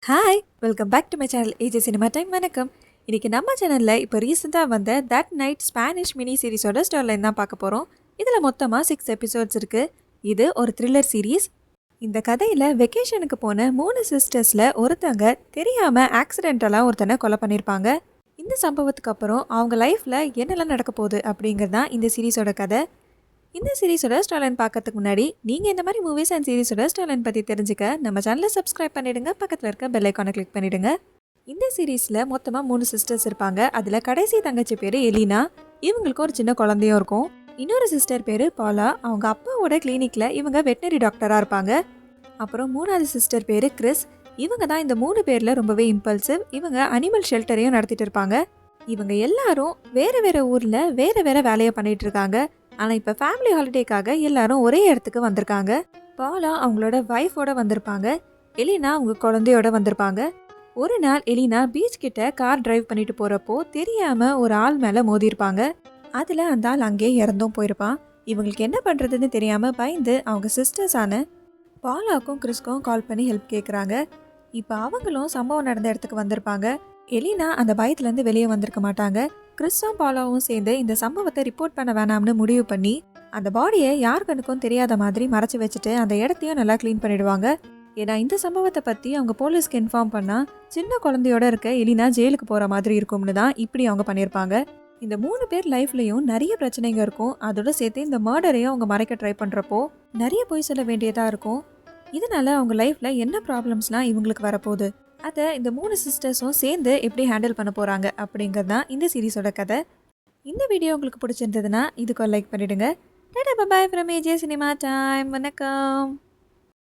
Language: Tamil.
Hi welcome back to my channel AJ cinema time. வணக்கம். இன்றைக்கி நம்ம சேனலில் இப்போ ரீசெண்டாக வந்த தட் நைட் ஸ்பானிஷ் மினி சீரிஸோட ஸ்டோரிலைன் தான் பார்க்க போகிறோம். இதில் மொத்தமாக 6 எபிசோட்ஸ் இருக்குது. இது ஒரு த்ரில்லர் சீரீஸ். இந்த கதையில் வெக்கேஷனுக்கு போன 3 சிஸ்டர்ஸில் ஒருத்தங்க தெரியாமல் ஆக்சிடென்டலாக ஒருத்தனை கொலை பண்ணியிருப்பாங்க. இந்த சம்பவத்துக்கு அப்புறம் அவங்க லைஃப்பில் என்னெல்லாம் நடக்க போகுது அப்படிங்கிறது தான் இந்த சீரீஸோட கதை. இந்த சீரீஸோட ஸ்டோரிலைன் பார்க்கறதுக்கு முன்னாடி நீங்கள் இந்த மாதிரி மூவிஸ் அண்ட் சீரீஸோட ஸ்டோரிலைன் பற்றி தெரிஞ்சுக்க நம்ம சேனலை சப்ஸ்கிரைப் பண்ணிவிடுங்க. பக்கத்தில் இருக்க பெல் ஐக்கானை கிளிக் பண்ணிவிடுங்க. இந்த சீரீஸில் மொத்தமாக 3 சிஸ்டர்ஸ் இருப்பாங்க. அதில் கடைசி தங்கச்சி பேர் எலினா. இவங்களுக்கு ஒரு சின்ன குழந்தையும் இருக்கும். இன்னொரு சிஸ்டர் பேர் பாலா. அவங்க அப்பாவோட கிளினிக்கில் இவங்க வெட்டினரி டாக்டராக இருப்பாங்க. அப்புறம் 3வது சிஸ்டர் பேர் கிறிஸ். இவங்க தான் இந்த 3 பேரில் ரொம்பவே இம்பல்சிவ். இவங்க அனிமல் ஷெல்டரையும் நடத்திட்டு இருப்பாங்க. இவங்க எல்லாரும் வேறு வேறு ஊரில் வேறு வேறு வேலையை பண்ணிகிட்டு இருக்காங்க. ஆனால் இப்போ ஃபேமிலி ஹாலிடேக்காக எல்லாரும் ஒரே இடத்துக்கு வந்திருக்காங்க. பாலா அவங்களோட ஒய்ஃபோட வந்திருப்பாங்க. எலினா அவங்க குழந்தையோட வந்திருப்பாங்க. ஒரு நாள் எலினா பீச் கிட்ட கார் டிரைவ் பண்ணிட்டு போகிறப்போ தெரியாமல் ஒரு ஆள் மேலே மோதிருப்பாங்க. அதில் அந்த ஆள் அங்கேயே இறந்தும் போயிருப்பான். இவங்களுக்கு என்ன பண்ணுறதுன்னு தெரியாமல் பயந்து அவங்க சிஸ்டர்ஸான பாலாவுக்கும் கிறிஸ்க்கும் கால் பண்ணி ஹெல்ப் கேட்குறாங்க. இப்போ அவங்களும் சம்பவம் நடந்த இடத்துக்கு வந்திருப்பாங்க. எலினா அந்த பயத்துலேருந்து வெளியே வந்திருக்க மாட்டாங்க. கிறிஸும் பாலாவும் சேர்ந்து இந்த சம்பவத்தை ரிப்போர்ட் பண்ண வேணாம்னு முடிவு பண்ணி அந்த பாடியை யாருக்கனுக்கும் தெரியாத மாதிரி மறைச்சி வச்சுட்டு அந்த இடத்தையும் நல்லா க்ளீன் பண்ணிடுவாங்க. ஏன்னா இந்த சம்பவத்தை பற்றி அவங்க போலீஸ்க்கு இன்ஃபார்ம் பண்ணால் சின்ன குழந்தையோட இருக்க எலினா ஜெயிலுக்கு போகிற மாதிரி இருக்கும்னு தான் இப்படி அவங்க பண்ணியிருப்பாங்க. இந்த 3 பேர் லைஃப்லையும் நிறைய பிரச்சனைங்க இருக்கும். அதோட சேர்த்து இந்த மர்டரையும் அவங்க மறைக்க ட்ரை பண்ணுறப்போ நிறைய பொய் சொல்ல வேண்டியதாக இருக்கும். இதனால அவங்க லைஃப்பில் என்ன ப்ராப்ளம்ஸ்லாம் இவங்களுக்கு வரப்போகுது, அதை இந்த 3 சிஸ்டர்ஸும் சேர்ந்து எப்படி ஹேண்டில் பண்ண போகிறாங்க அப்படிங்கிறது தான் இந்த சீரீஸோட கதை. இந்த வீடியோ உங்களுக்கு பிடிச்சிருந்ததுன்னா இதுக்கு ஒரு லைக் பண்ணிவிடுங்க. Tata bye from AJ cinema time. வணக்கம்.